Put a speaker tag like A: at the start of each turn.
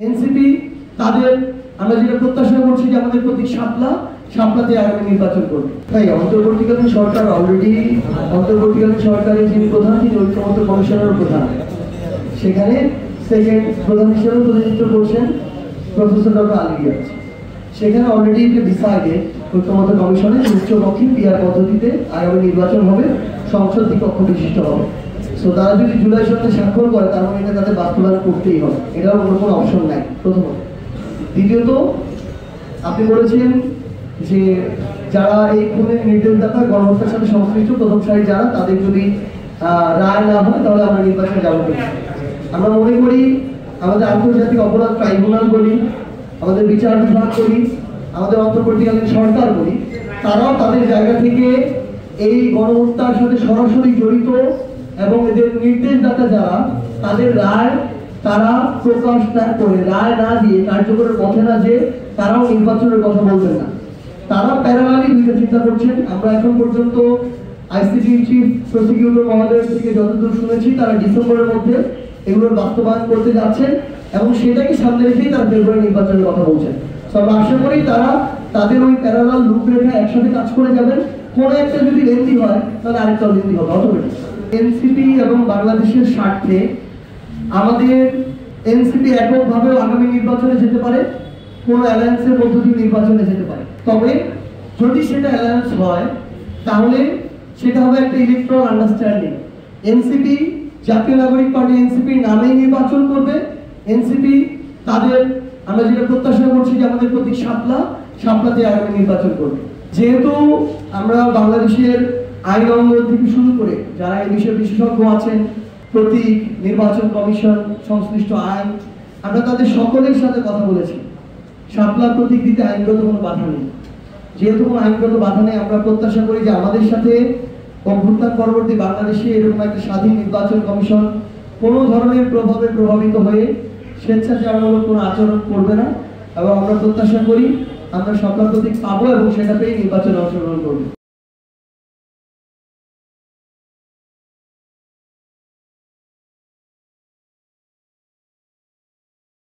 A: NCP তাদের আমরা যেটা প্রত্যাশা করছি যে আমাদের প্রতীক শাপলাতে আগামী নির্বাচন করবে। তাই অন্তর্বর্তীকালীন সরকার অলরেডি অন্তর্বর্তীকালীন সরকারের যিনি প্রধান তিনি ঐক্যমত্য কমিশনের প্রধান, সেখানে সেকেন্ড প্রধান হিসেবে প্রতিনিধিত্ব করছেন প্রফেসর ডক্টর আলী রিয়াজ। সেখানে অলরেডি ডিসাইডেড ঐক্যমত্য কমিশনে উচ্চপক্ষী পিআর পদ্ধতিতে আগামী নির্বাচন হবে, সংসদ দ্বিকক্ষ বিশিষ্ট হবে। সো তারা যদি জুলাই সনদে স্বাক্ষর করে তার মানে এটা তাদের বাস্তবায়ন করতেই হবে, এটার অন্য কোনো অপশন নাই প্রথমত। দ্বিতীয়ত, আপনি বলেছেন যে যারা এই খুনের নির্দেশদাতা গণহত্যার সাথে সংশ্লিষ্ট প্রথম সারি যারা, তাদের যদি রায় না হয় তাহলে আমরা নির্বাচনে যাবো কিনা। আমরা মনে করি আমাদের আন্তর্জাতিক অপরাধ ট্রাইব্যুনাল বলি, আমাদের বিচার বিভাগ বলি, আমাদের অন্তর্বর্তীকালীন সরকার বলি, তারাও তাদের জায়গা থেকে এই গণহত্যার সাথে সরাসরি জড়িত এবং এদের নির্দেশদাতা যারা, তাদের রায় তারা প্রকাশ না করে, রায় না দিয়ে, কার্যকরের পথে না যে তারাও নির্বাচনের কথা বলবেন না। তারা প্যারালালি দুইটা চিন্তা করছেন। আমরা এখন পর্যন্ত আইসিটি চিফ প্রসিকিউটর মহোদয়ের থেকে যতদূর শুনেছি, তারা ডিসেম্বরের মধ্যে এগুলোর বাস্তবায়ন করতে যাচ্ছেন এবং সেটাকে সামনে রেখেই তারা ফেব্রুয়ারি নির্বাচনের কথা বলছেন। আমরা আশা করি তারা তাদের ওই প্যারালাল রূপরেখা একসাথে কাজ করে যাবেন। কোনো একটা যদি লেন্দি হয় তাহলে আরেকটা লেন্দি হবে অটোমেটিক। এনসিপি এবং বাংলাদেশের স্বার্থে আমাদের এনসিপি এককভাবেও আগামী নির্বাচনে যেতে পারে, কোনো অ্যালায়েন্সের মধ্য দিয়ে নির্বাচনে যেতে পারে। তবে যদি সেটা অ্যালায়েন্স হয় তাহলে সেটা হবে একটা ইলেকট্রাল আন্ডারস্ট্যান্ডিং। এনসিপি, জাতীয় নাগরিক পার্টি এনসিপির নামেই নির্বাচন করবে। এনসিপি তাদের আমরা যেটা প্রত্যাশা করছি যে আমাদের প্রতীক শাপলাতে আগামী নির্বাচন করবে। যেহেতু আমরা বাংলাদেশের আইন অঙ্গ থেকে শুরু করে যারা এই বিষয়ে বিশেষজ্ঞ আছেন, প্রতীক, নির্বাচন কমিশন, সংশ্লিষ্ট আইন, আমরা তাদের সকলের সাথে কথা বলেছি। শাপলা প্রতীক দিতে আইনগত কোনো বাধা নেই। যেহেতু কোনো আইনগত বাধা নেই, আমরা প্রত্যাশা করি যে আমাদের সাথে অভ্যুত্থান পরবর্তী বাংলাদেশে এরকম একটা স্বাধীন নির্বাচন কমিশন কোনো ধরনের প্রভাবে প্রভাবিত হয়ে স্বেচ্ছাচারমূলক কোনো আচরণ করবে না এবং আমরা প্রত্যাশা করি আমরা শাপলা প্রতীক পাবো এবং সেটা পেয়ে নির্বাচনে অংশগ্রহণ করবো।